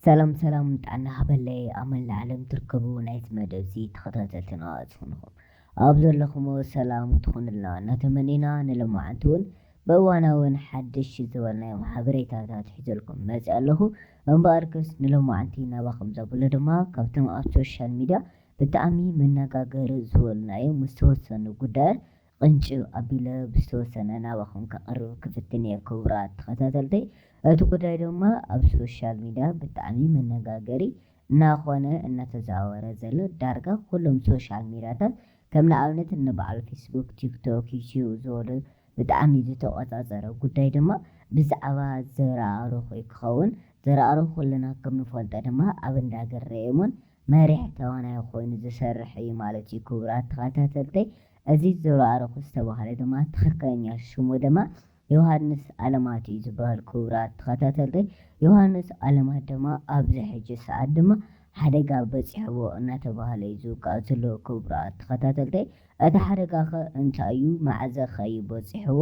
ሰላም ሰላም ጣዕና ሃበለይ ኣብ መላእ ዓለም ትርከቡ ናይቲ መደብ እዚ ተኸታተልትና ዝኾንኩም ኣብ ዘለኹም ሰላም ትኹንልና እናተመኒና ንሎማዓንቲ እውን በእዋናውን ሓድሽ ዝበልናዮም ሓበሬታታት ሒዘልኩም መፅእ ኣለኹ። እምበኣርክስ ንሎማዓንቲ ናባኹም ዘብሎ ድማ ካብቶም ኣብ ሶሻል ሚድያ ብጣዕሚ መነጋገሪ ዝበልናዮም ዝተወሰኑ ጉዳያት ቅንጭብ ኣቢለ ብዝተወሰነ ናባኹም ከቕርብ ክፍትን እየ ክቡራት ተኸታተልተይ። እቲ ጉዳይ ድማ ኣብ ሶሻል ሚድያ ብጣዕሚ መነጋገሪ እናኾነ እናተዘዋወረ ዘሎ ዳርጋ ኩሎም ሶሻል ሚድያታት ከም ንኣብነት ንበዓል ፌስቡክ፣ ቲክቶክ፣ ዩቲዩብ ዝበሉ ብጣዕሚ ዝተቆፃፀረ ጉዳይ ድማ ብዛዕባ ዘረኣርኹ ክኸውን ዘረኣርኹ ኩልና ከም ንፈልጦ ድማ ኣብ እንዳገረየሙን መሪሕ ተዋናይ ኮይኑ ዝሰርሕ እዩ ማለት እዩ። ክቡራት ተኸታተልተይ እዚ ዘረኣርኹ ዝተባህለ ድማ ትኽክለኛ ሽሙ ድማ ዮሃንስ ኣለማት እዩ ዝበሃል። ክቡራት ተኸታተልተይ ዮሃንስ ኣለማት ድማ ኣብዚ ሕጂ ሰዓት ድማ ሓደጋ በፂሕዎ እናተባህለ እዩ ዝውቃዕ ዘሎ። ክቡራት ተኸታተልተይ እቲ ሓደጋ ኸ እንታይ እዩ? መዓዘ ኸ እዩ በፂሕዎ?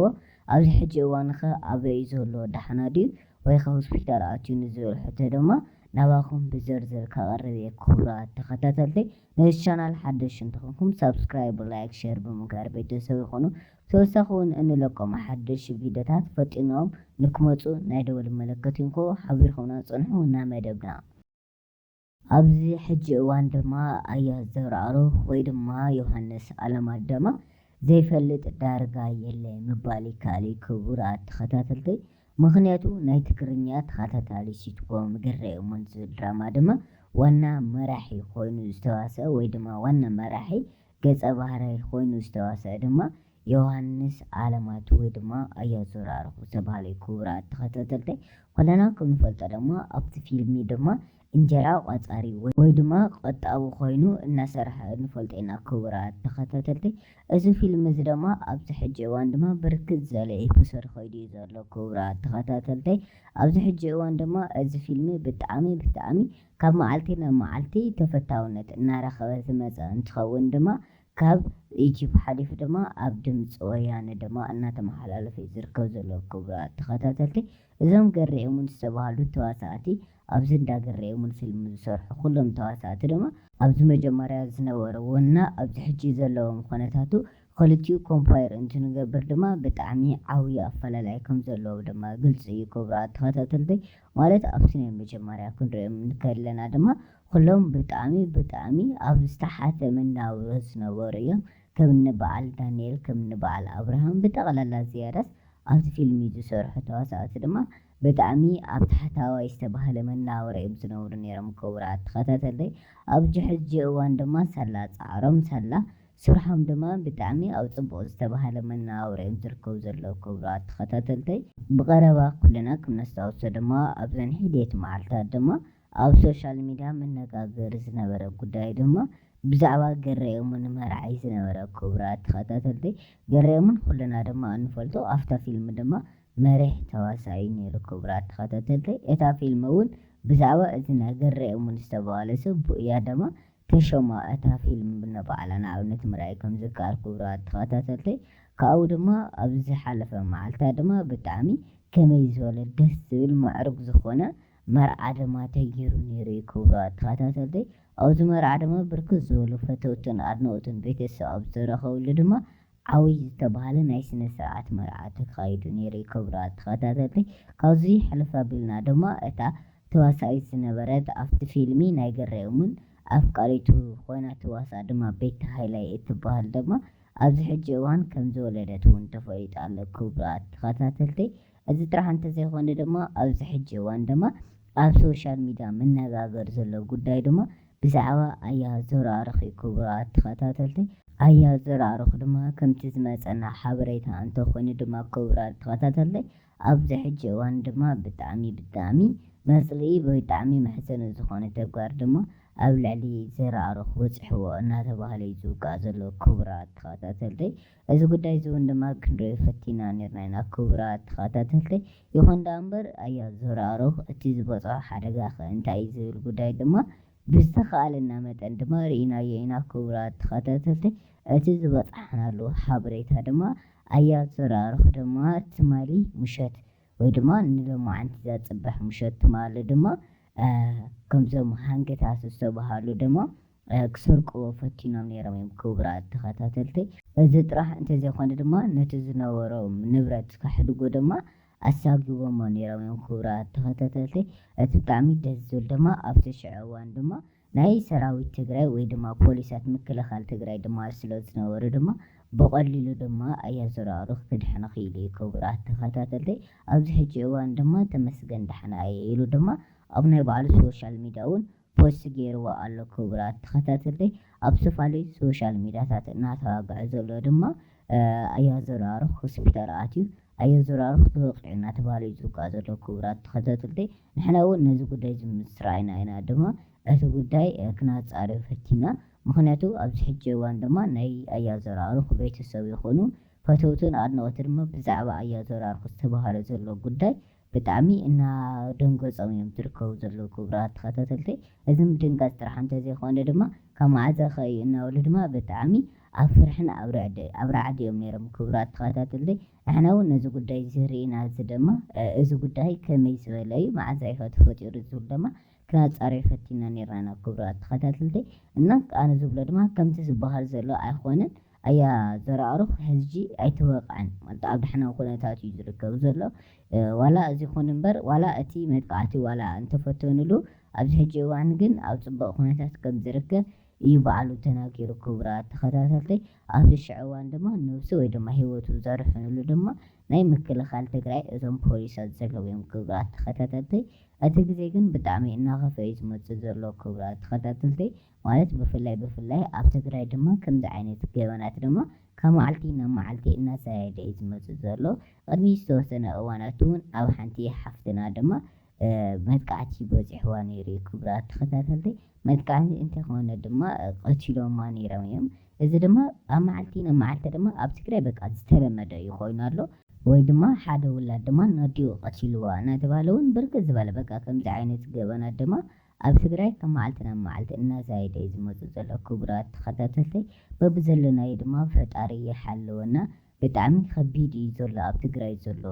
ኣብዚ ሕጂ እዋን ኸ ኣበይ እዩ ዘሎ? ዳሕና ድዩ ወይ ኸ ሆስፒታል ኣትዩ ንዝብል ሕቶ ድማ ናባኹም ብዝርዝር ከቕርብ እየ። ክቡራት ተኸታተልተይ ነዚ ቻናል ሓደሽቲ እንትኾንኩም ሰብስክራይብ፣ ላይክ፣ ሼር ብምግባር ቤተሰብ ይኹኑ። ተወሳኺ እውን እንለቆም ሓደሽቲ ቪድዮታት ፈጢኖም ንክመፁ ናይ ደወል ምልክት ይንኩ ሓቢርኩምና ፅንሑ እናመደብና። ኣብዚ ሕጂ እዋን ድማ ኣያዝ ዘረኣርኹ ወይ ድማ ዮሃንስ ኣለማት ድማ ዘይፈልጥ ዳርጋ የለን ምባል ይከኣል እዩ። ክቡራት ተኸታተልተይ ምክንያቱ ናይ ትግርኛ ተኸታታሊ ሲትኮም ገረየሙን ዝብል ድራማ ድማ ዋና መራሒ ኮይኑ ዝተዋስአ ወይ ድማ ዋና መራሒ ገፀ ባህርይ ኮይኑ ዝተዋስአ ድማ ዮሃንስ ኣለማት ወይ ድማ ኣያዝ ዘረኣርኹ ዝተባህለ እዩ። ክቡራት ተኸታተልተይ ኩልና ከም ንፈልጦ ድማ ኣብቲ ፊልሚ ድማ እንጀራ ቆፃሪ ወይ ድማ ቆጣቢ ኮይኑ እናሰርሐ ንፈልጦ ኢና። ክቡራት ተኸታተልተይ እዚ ፊልሚ እዚ ድማ ኣብዚ ሕጂ እዋን ድማ ብርክት ዝበለ ኤፒሶድ ከይዱ እዩ ዘሎ። ክቡራት ተኸታተልተይ ኣብዚ ሕጂ እዋን ድማ እዚ ፊልሚ ብጣዕሚ ካብ መዓልቲ ናብ መዓልቲ ተፈታውነት እናረኸበ ዝመፀ እንትኸውን ድማ ካብ ዩቲዩብ ሓሊፉ ድማ ኣብ ድምፂ ወያነ ድማ እናተመሓላለፈ እዩ ዝርከብ ዘሎ። ክቡራት ተኸታተልተይ እዞም ገረየሙን ዝተባህሉ ተዋሳእቲ ኣብዚ እንዳገረየሙን ፊልሚ ዝሰርሑ ኩሎም ተዋሳእቲ ድማ ኣብዚ መጀመርያ ዝነበርዎና ኣብዚ ሕጂ ዘለዎም ኩነታቱ ክልቲኡ ኮምፓየር እንትንገብር ድማ ብጣዕሚ ዓብዪ ኣፈላላይ ከም ዘለዎ ድማ ግልፂ እዩ። ክቡራት ተኸታተልተይ ማለት ኣብቲ ናይ መጀመርያ ክንሪኦም ከለና ድማ ኩሎም ብጣዕሚ ኣብ ዝተሓተ መናብሮ ዝነበሩ እዮም። ከም ንበዓል ዳንኤል፣ ከም ንበዓል ኣብርሃም ብጠቕላላ ዝያዳስ ኣብቲ ፊልሚ ዝሰርሑ ተዋሳእቲ ድማ ብጣዕሚ ኣብ ታሕታዋይ ዝተባህለ መናብሮ እዮም ዝነብሩ ነይሮም። ክቡራት ተኸታተልተይ ኣብዚ ሕጂ እዋን ድማ ሳላ ፃዕሮም ሳላ ስርሖም ድማ ብጣዕሚ ኣብ ፅቡቅ ዝተባህለ መነባብሮ እዮም ዝርከቡ ዘለዉ። ክቡራት ተኸታተልተይ ብቀረባ ኩልና ክነስታውሶ ድማ ኣብዘን ሒደት መዓልትታት ድማ ኣብ ሶሻል ሚድያ መነጋገሪ ዝነበረ ጉዳይ ድማ ብዛዕባ ገረየሙን መርዓይ ዝነበረ። ክቡራት ተኸታተልተይ ገረየሙን ኩልና ድማ እንፈልጦ ኣብታ ፊልሚ ድማ መሪሕ ተዋሳኢ ነይሩ። ክቡራት ተኸታተልተይ እታ ፊልሚ እውን ብዛዕባ እዚ ናይ ገረየሙን ዝተባህለ ሰብ ብእያ ድማ ተሾማ እታ ፊልም ብነባዕላ ንኣብነት ምርኣይ ከም ዝከኣል። ክቡራት ተኸታተልተይ ካብኡ ድማ ኣብዚ ዝሓለፈ መዓልትታት ድማ ብጣዕሚ ከመይ ዝበለ ደስ ዝብል ምዕሩግ ዝኾነ መርዓ ድማ ተገይሩ ነይሩ እዩ። ክቡራት ተኸታተልተይ ኣብዚ መርዓ ድማ ብርክት ዝበሉ ፈተውትን ኣድነቕትን ቤተሰብ ኣብ ዝተረኸብሉ ድማ ዓብዪ ዝተባህለ ናይ ስነ ስርዓት መርዓ ተካይዱ ነይሩ እዩ። ክቡራት ተኸታተልተይ ካብዚ ሕልፍ ኣቢልና ድማ እታ ተዋሳኢት ዝነበረት ኣብቲ ፊልሚ ናይ ገረየሙን ኣፍቃሪቱ ኮይና ተዋሳእ ድማ ቤታ ሃይላይ እትበሃል ድማ ኣብዚ ሕጂ እዋን ከም ዝወለደት እውን ተፈሊጡ ኣሎ። ክቡራት ተኸታተልተይ እዚ ጥራሕ እንተዘይኮነ ድማ ኣብዚ ሕጂ እዋን ድማ ኣብ ሶሻል ሚድያ መነጋገሪ ዘሎ ጉዳይ ድማ ብዛዕባ ኣያዝ ዘረኣርኹ እዩ። ክቡራት ተኸታተልተይ ኣያዝ ዘረኣርኹ ድማ ከምቲ ዝመፀና ሓበሬታ እንተኾይኑ ድማ ክቡራት ተኸታተልተይ ኣብዚ ሕጂ እዋን ድማ ብጣዕሚ መፅልኢ ብጣዕሚ መሕዘኒ ዝኾነ ተግባር ድማ ኣብ ልዕሊ ዘረኣርኹ በፂሕዎ እናተባህለ እዩ ዝውቃዕ ዘሎ። ክቡራት ተኸታተልተይ እዚ ጉዳይ እዚ እውን ድማ ክንሪኦ ፈቲና ነርና ኢና። ክቡራት ተኸታተልተይ ይኹን ዳ እምበር ኣያዝ ዘረኣርኹ እቲ ዝበፅሖ ሓደጋ ኸ እንታይ እዩ ዝብል ጉዳይ ድማ ብዝተኸኣለና መጠን ድማ ርኢናዮ ኢና። ክቡራት ተኸታተልተይ እቲ ዝበፅሓናሉ ሓበሬታ ድማ ኣያዝ ዘረኣርኹ ድማ ትማሊ ምሸት ወይ ድማ ንሎማዓንቲ ዘፅብሕ ምሸት ትማሊ ድማ ከምዞም ሃንገታት ዝተባሃሉ ድማ ክሰርቅዎ ፈቲኖም ነይሮም እዮም ክቡራት ተኸታተልተይ። እዚ ጥራሕ እንተዘይኮነ ድማ ነቲ ዝነበሮም ንብረት ካሕድጎ ድማ ኣሳጊቦሞ ነይሮም እዮም ክቡራት ተኸታተልተይ። እቲ ብጣዕሚ ደስ ዝብል ድማ ኣብቲ ሽዑ እዋን ድማ ናይ ሰራዊት ትግራይ ወይ ድማ ፖሊሳት ምክልኻል ትግራይ ድማ ስለ ዝነበሩ ድማ ብቐሊሉ ድማ ኣያዘራርኽ ክድሕን ክኢሉ እዩ ክቡራት ተኸታተልተይ። ኣብዚ ሕጂ እዋን ድማ ተመስገን ዳሕና እየ ኢሉ ድማ ኣብ ናይ ባዕሉ ሶሻል ሚድያ እውን ፖስት ገይርዎ ኣሎ ክቡራት ተኸታተልተይ። ኣብ ዝተፈላለዩ ሶሻል ሚድያታት እናተዋግዐ ዘሎ ድማ ኣያዘራርኽ ሆስፒታል ኣትዩ ኣያዘራርኽ ተወቂዑ እናተባህለ እዩ ዝውቃዕ ዘሎ ክቡራት ተኸታተልተይ። ንሕና እውን ነዚ ጉዳይ ዝምስራዕና ኢና ድማ እቲ ጉዳይ ክናፃርዮ ፈቲና። ምክንያቱ ኣብዚ ሕጂ እዋን ድማ ናይ ኣያዘራርኽ ቤተሰብ ይኹኑ ፈተውትን ኣድነቕቲ ድማ ብዛዕባ ኣያዘራርኽ ዝተባሃለ ዘሎ ጉዳይ ብጣዕሚ እናደንገፆም እዮም ዝርከቡ ዘለዉ ክቡራት ተኸታተልተይ። እዚ ምድንጋፅ ጥራሕ እንተዘይኮነ ድማ ካብ መዓዝ ኸ እዩ እናበሉ ድማ ብጣዕሚ ኣብ ፍርሕን ኣብ ራዕዲ እዮም ነይሮም ክቡራት ተኸታተልተይ። ንሕና እውን ነዚ ጉዳይ ዝርኢና እዚ ድማ እዚ ጉዳይ ከመይ ዝበለ እዩ መዓዝ ኢኸ ተፈጢሩ ዝብል ድማ ክናፃርዮ ፈቲና ነርና ክቡራት ተኸታተልተይ። እና ኣነ ዝብሎ ድማ ከምቲ ዝበሃል ዘሎ ኣይኮነን። ኣያዘራርኽ ሕጂ ኣይተወቕዐን ማለት ኣብ ድሕና ኩነታት እዩ ዝርከብ ዘሎ። ዋላ እዚ ይኹን እምበር ዋላ እቲ መጥቃዕቲ ዋላ እንተፈተንሉ ኣብዚ ሕጂ እዋን ግን ኣብ ፅቡቅ ኩነታት ከም ዝርከብ እዩ ባዕሉ ተናጊሩ ክቡራት ተኸታተልተይ። ኣብዚ ሽዑ እዋን ድማ ነብሲ ወይ ድማ ሂወቱ ዘርሕንሉ ድማ ናይ ምክልኻል ትግራይ እዞም ፖሊሳት ዘለዉ እዮም ክቡራት ተኸታተልተይ። እቲ ግዜ ግን ብጣዕሚ እናኸፈ እዩ ዝመፅእ ዘሎ ክቡራት ተኸታተልተይ። ማለት ብፍላይ ኣብ ትግራይ ድማ ከምዚ ዓይነት ገበናት ድማ ካብ መዓልቲ ናብ መዓልቲ እናዘያየደ እዩ ዝመፅእ ዘሎ። ቅድሚ ዝተወሰነ እዋናት እውን ኣብ ሓንቲ ሓፍትና ድማ መጥቃዕቲ በፂሕዋ ነይሩ እዩ ክቡራት ተኸታተልተይ። መጥቃዕቲ እንተይኮነ ድማ ቀቲሎማ ነይሮም እዮም። እዚ ድማ ኣብ መዓልቲ ናብ መዓልቲ ድማ ኣብ ትግራይ በቃ ዝተለመደ እዩ ኮይኑ ኣሎ። ወይ ድማ ሓደ ውላድ ድማ ነዲኡ ቀቲልዋ እናተባሃለ እውን ብርክት ዝበለ በቃ ከምዚ ዓይነት ገበናት ድማ ኣብ ትግራይ ካብ መዓልቲ ናብ መዓልቲ እናዘያየደ እዩ ዝመፅእ ዘሎ ክቡራት ተኸታተልተይ። በብዘለናዮ ድማ ፈጣሪ ይሓልወና። ብጣዕሚ ከቢድ እዩ ዘሎ ኣብ ትግራይ ዘሎ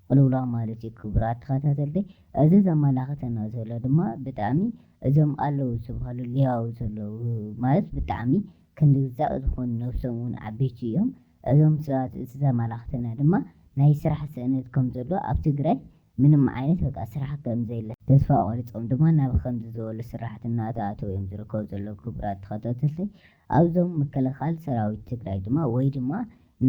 ቅልውላው ማለት እዩ ክቡራት ተኸታተልተይ። እዚ ዘመላኽተና ዘሎ ድማ ብጣዕሚ እዞም ኣለዉ ዝበሃሉ ልያው ዘለዉ ማለት ብጣዕሚ ክንድግዛእ ዝኾኑ ነብሶም እውን ዓበይቲ እዮም እዞም ሰባት። እዚ ዘመላኽተና ድማ ናይ ስራሕ ስእነት ከም ዘሎ ኣብ ትግራይ ምንም ዓይነት በቃ ስራሕ ከም ዘየለ ተስፋ ቆሪፆም ድማ ናብ ከምዚ ዝበሉ ስራሕቲ እናተኣተዉ እዮም ዝርከቡ ዘለዉ ክቡራት ተኸታተልተይ። ኣብዞም ምክልኻል ሰራዊት ትግራይ ድማ ወይ ድማ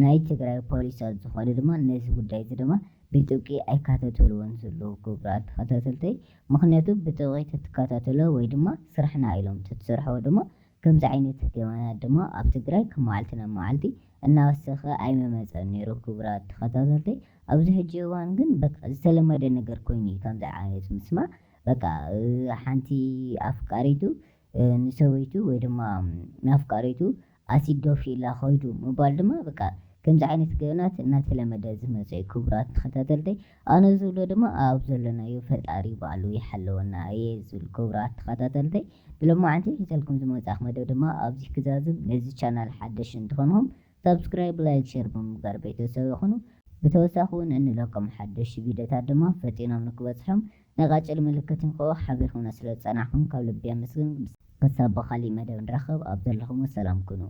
ናይ ትግራይ ፖሊሳት ዝኾኑ ድማ ነዚ ጉዳይ እዚ ድማ ብጥብቂ ኣይከታተልዎን ዘለዉ ክቡራት ተኸታተልተይ። ምክንያቱ ብጥብቂ ተተከታተሎ ወይ ድማ ስራሕና ኢሎም ተትሰርሕዎ ድማ ከምዚ ዓይነት ገበናት ድማ ኣብ ትግራይ ካብ መዓልቲ ናብ መዓልቲ እናወሰኸ ኣይመመፀን ነይሩ ክቡራት ተኸታተልተይ። ኣብዚ ሕጂ እዋን ግን በቃ ዝተለመደ ነገር ኮይኑ እዩ ከምዚ ዓይነት ምስማዕ። በቃ ሓንቲ ኣፍቃሪቱ ንሰበይቱ ወይ ድማ ንኣፍቃሪቱ ኣሲድ ደፊኢላ ኸይዱ ምባል ድማ በቃ ከምዚ ዓይነት ገበናት እናተለመደ ዝመፀ እዩ ክቡራት ተኸታተልተይ። ኣነ ዝብሎ ድማ ኣብ ዘለናዮ ፈጣሪ ባዕሉ ይሓልወና እየ ዝብል ክቡራት ተኸታተልተይ። ብሎማዓንቲ ሒዘልኩም ዝመፃኹ መደብ ድማ ኣብዚ ክዛዝም ነዚ ቻናል ሓደሽ እንትኾንኩም ሰብስክራይብ ላይክ ሸር ብምግባር ቤተሰብ ይኹኑ። ብተወሳኺ እውን እንለቆም ሓደሽቲ ቪድዮታት ድማ ፈጢኖም ንክበፅሖም ነቃጭል ምልክት ንክኦ ሓቢርኩምና ስለ ዝፀናሕኩም ካብ ልቢ ኣመስግን። ክሳብ ብኻሊእ መደብ ንራኸብ። ኣብ ዘለኹም ሰላም ኩኑ።